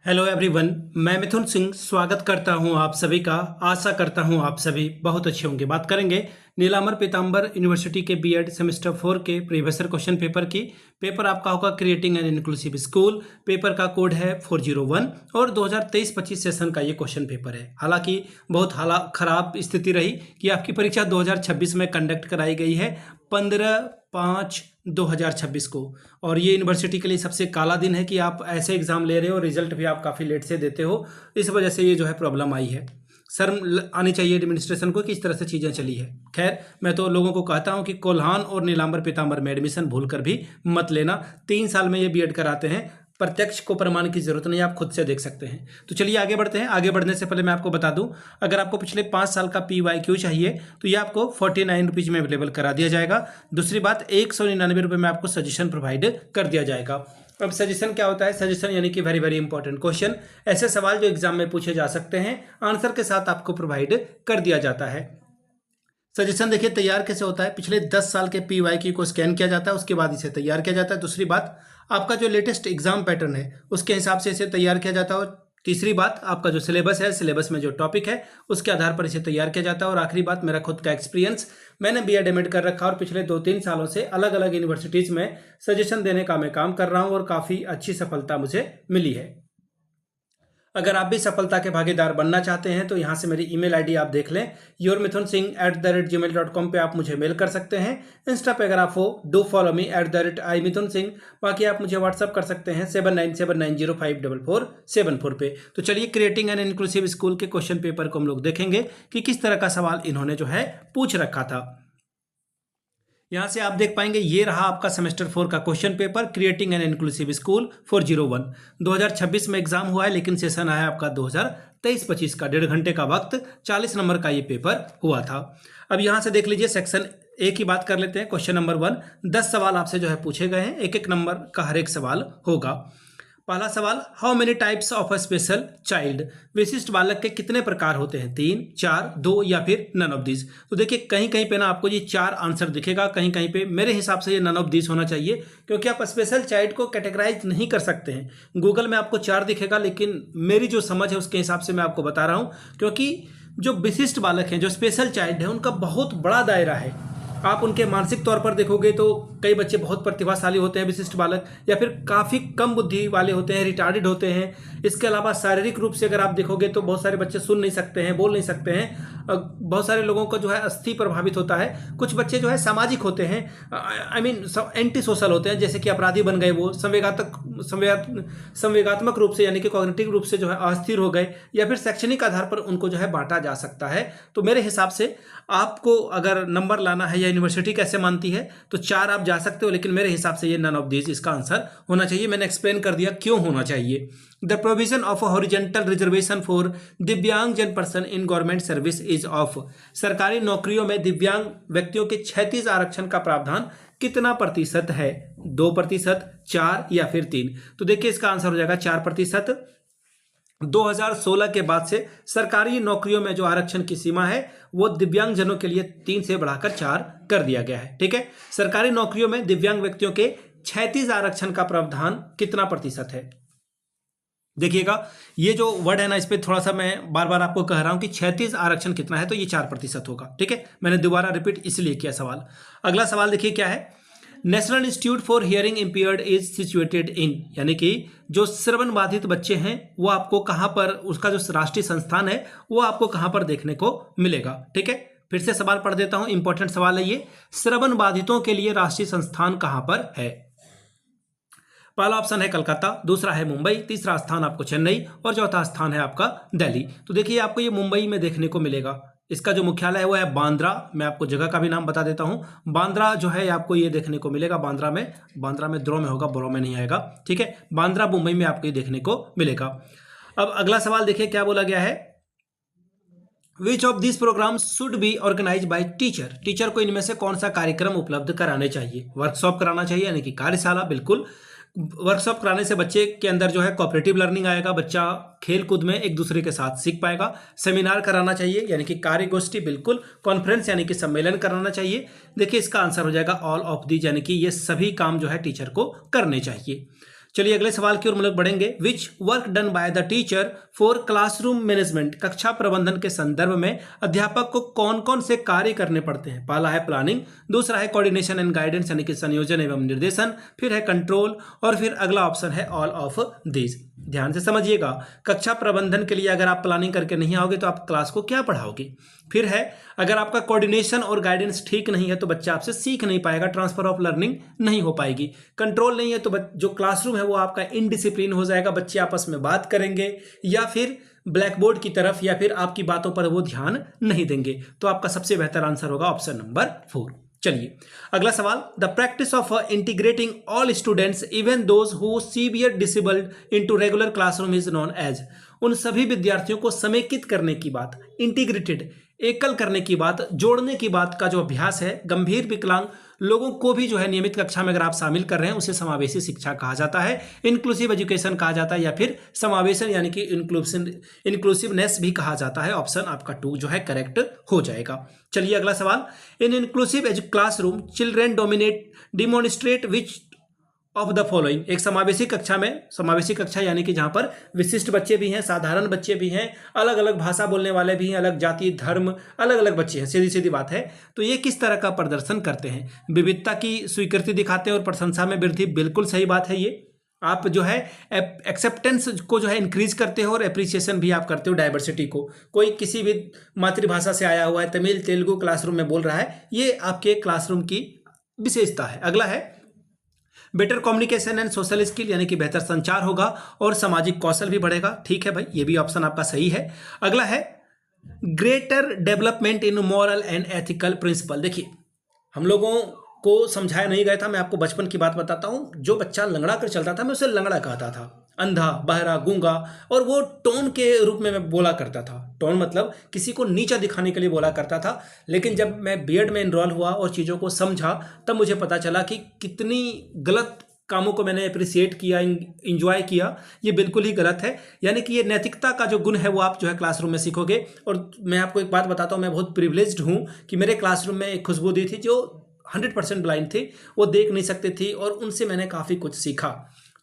Hello everyone, मैं मिथुन सिंह स्वागत करता हूं आप सभी का। आशा करता हूं आप सभी बहुत अच्छे होंगे। बात करेंगे नीलांबर पीतांबर यूनिवर्सिटी के बीएड सेमेस्टर 4 के प्रीवियस ईयर क्वेश्चन पेपर की। पेपर आपका होगा creating an inclusive school. Paper का कोड है 401 और 2023-25 सेशन का ये क्वेश्चन पेपर है। हालांकि बहुत खराब स्थिति रही कि आपकी परीक्षा 2026 में कंडक्ट कराई गई है 15/5/2026 को, और ये यूनिवर्सिटी के लिए सबसे काला दिन है कि आप ऐसे एग्जाम ले रहे हो, रिजल्ट भी आप काफ़ी लेट से देते हो। इस वजह से ये जो है प्रॉब्लम आई है। शर्म आनी चाहिए एडमिनिस्ट्रेशन को कि इस तरह से चीज़ें चली है। खैर, मैं तो लोगों को कहता हूं कि कोल्हान और नीलांबर पीतांबर में एडमिशन भूल कर भी मत लेना। 3 साल में ये बीएड कराते हैं, प्रत्यक्ष को प्रमाण की जरूरत नहीं, आप खुद से देख सकते हैं। तो चलिए आगे बढ़ते हैं। आगे बढ़ने से पहले मैं आपको बता दूं, अगर आपको पिछले 5 साल का PYQ चाहिए तो ये आपको 49 रुपीज़ में अवेलेबल करा दिया जाएगा। दूसरी बात, 199 रुपये में आपको सजेशन प्रोवाइड कर दिया जाएगा। अब सजेशन क्या होता है? सजेशन यानी कि वेरी वेरी इंपॉर्टेंट क्वेश्चन, ऐसे सवाल जो एग्जाम में पूछे जा सकते हैं, आंसर के साथ आपको प्रोवाइड कर दिया जाता है। सजेशन देखिए तैयार कैसे होता है। पिछले 10 साल के PYQ को स्कैन किया जाता है, उसके बाद इसे तैयार किया जाता है। दूसरी बात, आपका जो लेटेस्ट एग्जाम पैटर्न है उसके हिसाब से इसे तैयार किया जाता है। और तीसरी बात, आपका जो सिलेबस है, सिलेबस में जो टॉपिक है उसके आधार पर इसे तैयार किया जाता है। और आखिरी बात, मेरा खुद का एक्सपीरियंस, मैंने BEd MAd कर रखा और पिछले 2-3 सालों से अलग अलग यूनिवर्सिटीज़ में सजेशन देने का मैं काम कर रहा हूँ और काफ़ी अच्छी सफलता मुझे मिली है। अगर आप भी सफलता के भागीदार बनना चाहते हैं तो यहाँ से मेरी ईमेल आईडी आप देख लें, yourmithunsingh@gmail.com पे आप मुझे मेल कर सकते हैं। इंस्टा पे अगर आप हो, डू फॉलो मी @imithunsingh। बाकी आप मुझे व्हाट्सअप कर सकते हैं 7979054474 पे। तो चलिए, क्रिएटिंग एन इंक्लूसिव स्कूल के क्वेश्चन पेपर को हम लोग देखेंगे कि किस तरह का सवाल इन्होंने जो है पूछ रखा था। यहां से आप देख पाएंगे, ये रहा आपका सेमेस्टर 4 का question paper, creating an inclusive school 401। 2026 में एग्जाम हुआ है, लेकिन सेशन आया आपका 2023-25 का। 1.5 घंटे का वक्त, 40 नंबर का ये पेपर हुआ था। अब यहां से देख लीजिए, सेक्शन ए की बात कर लेते हैं। क्वेश्चन नंबर 1, 10 सवाल आपसे जो है पूछे गए हैं, एक एक नंबर का हर एक सवाल होगा। पहला सवाल, how many types of a special child? विशिष्ट बालक के कितने प्रकार होते हैं? 3, 4, 2 या फिर नन ऑफ दिस? तो देखिए, कहीं कहीं पे ना आपको ये 4 आंसर दिखेगा, कहीं कहीं पे मेरे हिसाब से ये नन ऑफ दिस होना चाहिए, क्योंकि आप स्पेशल चाइल्ड को कैटेगराइज नहीं कर सकते हैं। गूगल में आपको 4 दिखेगा, लेकिन मेरी जो समझ है उसके हिसाब से मैं आपको बता रहा हूँ, क्योंकि जो विशिष्ट बालक हैं, जो स्पेशल चाइल्ड है, उनका बहुत बड़ा दायरा है। आप उनके मानसिक तौर पर देखोगे तो कई बच्चे बहुत प्रतिभाशाली होते हैं विशिष्ट बालक, या फिर काफ़ी कम बुद्धि वाले होते हैं, रिटार्डेड होते हैं। इसके अलावा शारीरिक रूप से अगर आप देखोगे तो बहुत सारे बच्चे सुन नहीं सकते हैं, बोल नहीं सकते हैं। बहुत सारे लोगों का जो है अस्थि प्रभावित होता है। कुछ बच्चे जो है सामाजिक होते हैं, आई मीन एंटी सोशल होते हैं, जैसे कि अपराधी बन गए, वो संवेगात्मक रूप से यानी कि कॉग्निटिव रूप से जो है अस्थिर हो गए, या फिर शैक्षणिक आधार पर उनको जो है बांटा जा सकता है। तो मेरे हिसाब से आपको अगर नंबर लाना है या यूनिवर्सिटी कैसे मानती है तो 4 आप जा सकते हो, लेकिन मेरे हिसाब से ये नन ऑफ दिस इसका आंसर होना चाहिए। मैंने एक्सप्लेन कर दिया क्यों होना चाहिए। The provision of a horizontal reservation for दिव्यांग जन person in government service is of. सरकारी नौकरियों में दिव्यांग व्यक्तियों के 36 आरक्षण का प्रावधान कितना प्रतिशत है? 2%, 4 या फिर 3? तो देखिए, इसका आंसर हो जाएगा 4%। 2016 के बाद से सरकारी नौकरियों में जो आरक्षण की सीमा है वो दिव्यांगजनों के लिए 3 से बढ़ाकर 4 कर दिया गया है। ठीक है, सरकारी नौकरियों में दिव्यांग व्यक्तियों के 36 आरक्षण का प्रावधान कितना प्रतिशत है? देखिएगा, ये जो वर्ड है ना, इस पर थोड़ा सा मैं बार बार आपको कह रहा हूं कि 36 आरक्षण कितना है, तो ये 4% होगा। ठीक है, मैंने दोबारा रिपीट इसलिए किया सवाल। अगला सवाल देखिए क्या है, national institute for hearing impaired is situated in, यानी कि जो श्रवण बाधित बच्चे हैं वो आपको कहां पर, उसका जो राष्ट्रीय संस्थान है वो आपको कहां पर देखने को मिलेगा? ठीक है, फिर से सवाल पढ़ देता हूं, इंपॉर्टेंट सवाल है ये। श्रवण बाधितों के लिए राष्ट्रीय संस्थान कहां पर है? पहला ऑप्शन है कलकत्ता, दूसरा है मुंबई, तीसरा स्थान आपको चेन्नई और चौथा स्थान है आपका दिल्ली। तो देखिए, आपको ये मुंबई में देखने को मिलेगा। इसका जो मुख्यालय है वो है बांद्रा। मैं आपको जगह का भी नाम बता देता हूं, बांद्रा जो है आपको ये देखने को मिलेगा। बांद्रा में द्रो में होगा, बोरो में नहीं आएगा। ठीक है, बांद्रा मुंबई में आपको ये देखने को मिलेगा। अब अगला सवाल देखिए क्या बोला गया है, which of this program should be organize by teacher? Teacher को इनमें से कौन सा कार्यक्रम उपलब्ध कराने चाहिए? वर्कशॉप कराना चाहिए, यानी कि कार्यशाला। बिल्कुल, वर्कशॉप कराने से बच्चे के अंदर जो है कोऑपरेटिव लर्निंग आएगा, बच्चा खेल कूद में एक दूसरे के साथ सीख पाएगा। सेमिनार कराना चाहिए, यानी कि कार्यगोष्ठी। बिल्कुल, कॉन्फ्रेंस यानी कि सम्मेलन कराना चाहिए। देखिए, इसका आंसर हो जाएगा ऑल ऑफ दीज, यानी कि ये सभी काम जो है टीचर को करने चाहिए। चलिए अगले सवाल की ओर हम लोग बढ़ेंगे। Which work done by the teacher for classroom management, कक्षा प्रबंधन के संदर्भ में अध्यापक को कौन कौन से कार्य करने पड़ते हैं? पहला है प्लानिंग, दूसरा है कोऑर्डिनेशन एंड गाइडेंस यानी कि संयोजन एवं निर्देशन, फिर है कंट्रोल, और फिर अगला ऑप्शन है ऑल ऑफ दीज। ध्यान से समझिएगा, कक्षा प्रबंधन के लिए अगर आप प्लानिंग करके नहीं आओगे तो आप क्लास को क्या पढ़ाओगे। फिर है अगर आपका कोऑर्डिनेशन और गाइडेंस ठीक नहीं है तो बच्चा आपसे सीख नहीं पाएगा, ट्रांसफर ऑफ लर्निंग नहीं हो पाएगी। कंट्रोल नहीं है तो जो क्लासरूम है वो आपका इनडिसिप्लिन हो जाएगा, बच्चे आपस में बात करेंगे या फिर ब्लैक बोर्ड की तरफ या फिर आपकी बातों पर वो ध्यान नहीं देंगे। तो आपका सबसे बेहतर आंसर होगा ऑप्शन नंबर 4। चलिए अगला सवाल। The practice of integrating all students even those who severe disabled into regular classroom is known as. उन सभी विद्यार्थियों को समेकित करने की बात, इंटीग्रेटेड एकल करने की बात, जोड़ने की बात का जो अभ्यास है, गंभीर विकलांग लोगों को भी जो है नियमित कक्षा में अगर आप शामिल कर रहे हैं उसे समावेशी शिक्षा कहा जाता है, इंक्लूसिव एजुकेशन कहा जाता है, या फिर समावेशन यानी कि इंक्लूसिवनेस भी कहा जाता है। ऑप्शन आपका 2 जो है करेक्ट हो जाएगा। चलिए अगला सवाल। In inclusive classroom children demonstrate which of the following. एक समावेशी कक्षा में, समावेशी कक्षा यानी कि जहां पर विशिष्ट बच्चे भी हैं, साधारण बच्चे भी हैं, अलग अलग भाषा बोलने वाले भी हैं, अलग जाति धर्म अलग अलग बच्चे हैं, सीधी सीधी बात है। तो ये किस तरह का प्रदर्शन करते हैं? विविधता की स्वीकृति दिखाते हैं और प्रशंसा में वृद्धि, बिल्कुल सही बात है। ये आप जो है एक्सेप्टेंस को जो है इंक्रीज करते हो और एप्रिसिएशन भी आप करते हो डाइवर्सिटी को। कोई किसी भी मातृभाषा से आया हुआ है, तमिल तेलुगु क्लासरूम में बोल रहा है, ये आपके क्लासरूम की विशेषता है। अगला है better communication and social skill यानी कि बेहतर संचार होगा और सामाजिक कौशल भी बढ़ेगा। ठीक है भाई, ये भी ऑप्शन आपका सही है। अगला है greater development in moral and ethical principle. देखिए हम लोगों को समझाया नहीं गया था, मैं आपको बचपन की बात बताता हूं। जो बच्चा लंगड़ा कर चलता था मैं उसे लंगड़ा कहता था, अंधा बहरा गूंगा, और वो टोन के रूप में मैं बोला करता था। टोन मतलब किसी को नीचा दिखाने के लिए बोला करता था। लेकिन जब मैं बीएड में इनरोल हुआ और चीज़ों को समझा तब मुझे पता चला कि कितनी गलत कामों को मैंने अप्रिसिएट किया, इंजॉय किया, ये बिल्कुल ही गलत है। यानी कि ये नैतिकता का जो गुण है वो आप जो है क्लासरूम में सीखोगे। और मैं आपको एक बात बताता हूँ, मैं बहुत प्रिविलेज्ड हूँ कि मेरे क्लासरूम में एक खुशबू दी थी जो 100% ब्लाइंड थी, वो देख नहीं सकती थी, और उनसे मैंने काफ़ी कुछ सीखा।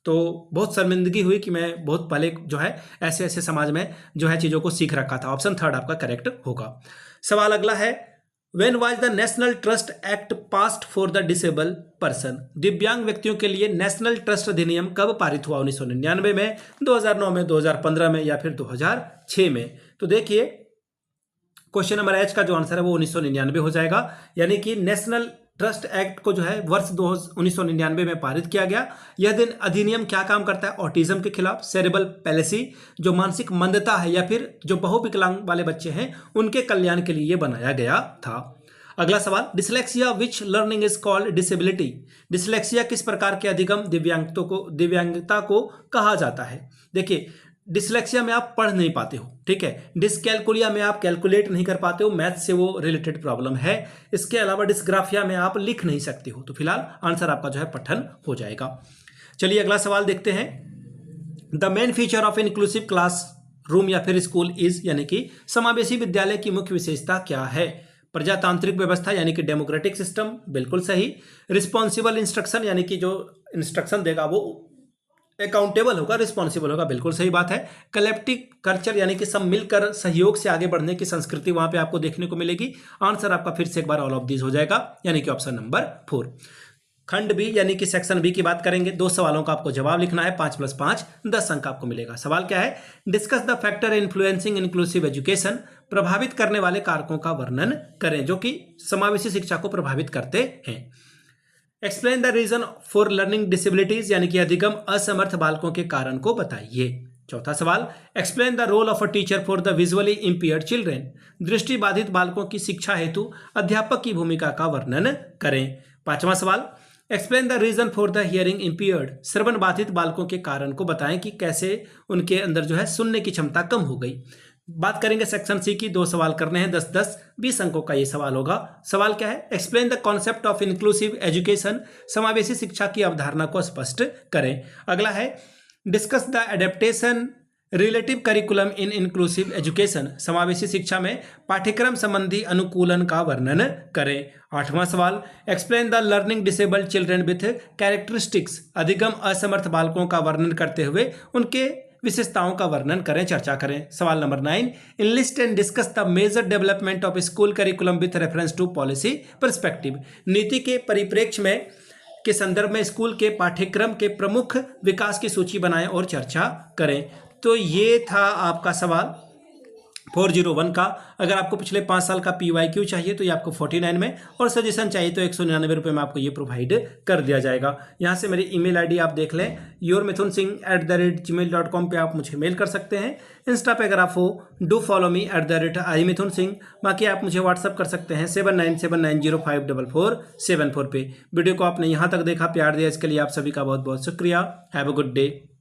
तो बहुत शर्मिंदगी हुई कि मैं बहुत पहले जो है ऐसे ऐसे समाज में जो है चीज़ों को सीख रखा था। ऑप्शन 3 आपका करेक्ट होगा। सवाल अगला है। When was the national trust act passed for the disable person. दिव्यांग व्यक्तियों के लिए नेशनल ट्रस्ट अधिनियम कब पारित हुआ? 1999 में, 2009 में, 2015 में, या फिर 2006 में? तो देखिए क्वेश्चन नंबर एच का जो आंसर है वो 1999 हो जाएगा। यानी कि नेशनल ट्रस्ट एक्ट को जो है वर्ष 1999 में पारित किया गया। यह दिन अधिनियम क्या काम करता है? ऑटिज्म के खिलाफ, सेरेब्रल पैलेसी जो मानसिक मंदता है, या फिर जो बहुविकलांग वाले बच्चे हैं उनके कल्याण के लिए यह बनाया गया था। अगला सवाल। Dyslexia which learning is called disability. Dyslexia किस प्रकार के अधिगम दिव्यांगता को कहा जाता है? देखिए डिसलेक्सिया में आप पढ़ नहीं पाते हो, ठीक है। डिसकैलकुलिया में आप कैलकुलेट नहीं कर पाते हो, मैथ से वो रिलेटेड प्रॉब्लम है। इसके अलावा डिसग्राफिया में आप लिख नहीं सकते हो। तो फिलहाल आंसर आपका जो है पठन हो जाएगा। चलिए अगला सवाल देखते हैं। The main feature of inclusive class room या फिर स्कूल इज, यानी कि समावेशी विद्यालय की मुख्य विशेषता क्या है? प्रजातांत्रिक व्यवस्था यानी कि डेमोक्रेटिक सिस्टम, बिल्कुल सही। रिस्पॉन्सिबल इंस्ट्रक्शन यानी कि जो इंस्ट्रक्शन देगा वो अकाउंटेबल होगा, रिस्पॉन्सिबल होगा, बिल्कुल सही बात है। कलेक्टिव कल्चर यानी कि सब मिलकर सहयोग से आगे बढ़ने की संस्कृति वहां पे आपको देखने को मिलेगी। आंसर आपका फिर से एक बार ऑल ऑफ दीज हो जाएगा, यानी कि ऑप्शन नंबर 4। खंड बी यानी कि सेक्शन बी की बात करेंगे। 2 सवालों का आपको जवाब लिखना है, 5 + 5 10 अंक आपको मिलेगा। सवाल क्या है? Discuss the factor influencing inclusive education. प्रभावित करने वाले कारकों का वर्णन करें जो कि समावेशी शिक्षा को प्रभावित करते हैं। Explain the reason for learning disabilities यानी कि अधिगम असमर्थ बालकों के कारण को बताइए। चौथा सवाल। Explain the role of a teacher for the visually impaired children. दृष्टिबाधित बालकों की शिक्षा हेतु अध्यापक की भूमिका का वर्णन करें। 5वां सवाल। Explain the reason for the hearing impaired. श्रवण बाधित बालकों के कारण को बताएं कि कैसे उनके अंदर जो है सुनने की क्षमता कम हो गई। बात करेंगे सेक्शन सी की। 2 सवाल करने हैं, 10-10 20 अंकों का ये सवाल होगा। सवाल क्या है? Explain the concept of inclusive education. समावेशी शिक्षा की अवधारणा को स्पष्ट करें। अगला है discuss the adaptation relative curriculum in inclusive education, समावेशी शिक्षा में पाठ्यक्रम संबंधी अनुकूलन का वर्णन करें। 8वां सवाल, explain the learning disabled children with characteristics, अधिगम असमर्थ बालकों का वर्णन करते हुए उनके विशेषताओं का वर्णन करें, चर्चा करें। सवाल नंबर 9, enlist and discuss the major development of school curriculum with reference to policy perspective, नीति के परिप्रेक्ष्य में के संदर्भ में स्कूल के पाठ्यक्रम के प्रमुख विकास की सूची बनाएं और चर्चा करें। तो ये था आपका सवाल 401 का। अगर आपको पिछले 5 साल का PYQ चाहिए तो ये आपको 49 में, और सजेशन चाहिए तो 199 रुपये में आपको ये प्रोवाइड कर दिया जाएगा। यहाँ से मेरी ईमेल आईडी आप देख लें, yourmithunsingh@gmail.com पे आप मुझे मेल कर सकते हैं। इंस्टा पे अगर आप हो डू फॉलो मी @imithunsingh। बाकी आप मुझे व्हाट्सअप कर सकते हैं 7979054474 पे। वीडियो को आपने यहाँ तक देखा, प्यार दिया, इसके लिए आप सभी का बहुत बहुत शुक्रिया। Have a good day.